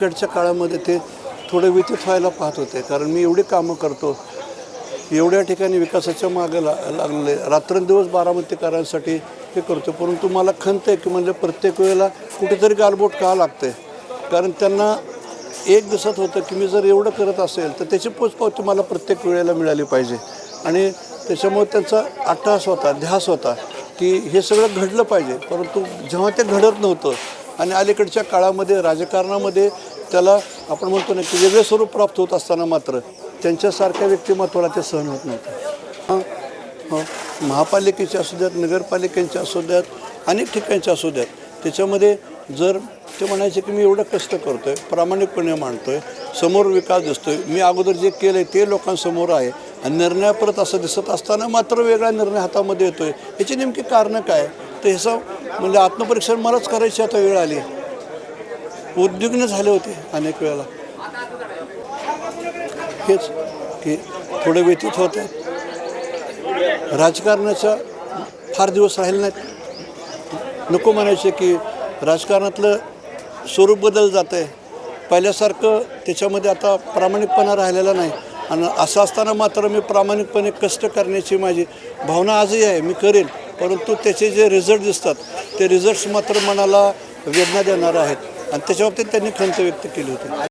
कडच्या काळामध्ये ते थोडं व्यतीत व्हायला पाहत होते, कारण मी एवढी कामं करतो, एवढ्या ठिकाणी विकासाच्या मागे लागले, रात्रंदिवस बारामतीकरांसाठी हे करतो. परंतु मला खंत आहे की म्हणजे प्रत्येक वेळेला कुठेतरी गालबोट का लागते, कारण त्यांना एक दिवसात होतं की मी जर एवढं करत असेल तर त्याची पोचपावती मला प्रत्येक वेळेला मिळाली पाहिजे. आणि त्याच्यामुळे त्यांचा अट्टहास होता, ध्यास होता की हे सगळं घडलं पाहिजे. परंतु जेव्हा ते घडत नव्हतं आणि अलीकडच्या काळामध्ये राजकारणामध्ये त्याला आपण म्हणतो ना की वेगळे स्वरूप प्राप्त होत असताना मात्र त्यांच्यासारख्या व्यक्तिमत्वाला ते सहन होत नव्हतं. महापालिकेचे असू द्यात, नगरपालिकेचे असू द्यात, अनेक ठिकाणचे असू द्यात, त्याच्यामध्ये जर ते म्हणायचे की मी एवढं कष्ट करतो आहे, प्रामाणिकपणे मांडतो आहे, समोर विकास दिसतो आहे, मी अगोदर जे केलं आहे ते लोकांसमोर आहे आणि निर्णय परत असं दिसत असताना मात्र वेगळा निर्णय हातामध्ये येतो आहे, याची नेमकी कारणं काय? तर ह्याचं म्हणजे आत्मपरीक्षण मलाच करायची आता वेळ आली. उद्विग्न झाले होते अनेक वेळेला. हेच की थोडं व्यतीत होत आहे. राजकारणाचा फार दिवस राहिले नाहीत. नको म्हणायचे की राजकारणातलं स्वरूप बदल जातं आहे, पहिल्यासारखं त्याच्यामध्ये आता प्रामाणिकपणा राहिलेला नाही. आणि असं असताना मात्र मी प्रामाणिकपणे कष्ट करण्याची माझी भावना आजही आहे, मी करेन. परंतु त्याचे जे रिझल्ट दिसतात ते रिझल्ट्स मात्र मनाला वेदना देणारे आहेत आणि त्याच्या बाबतीत त्यांनी खंत व्यक्त केली होती.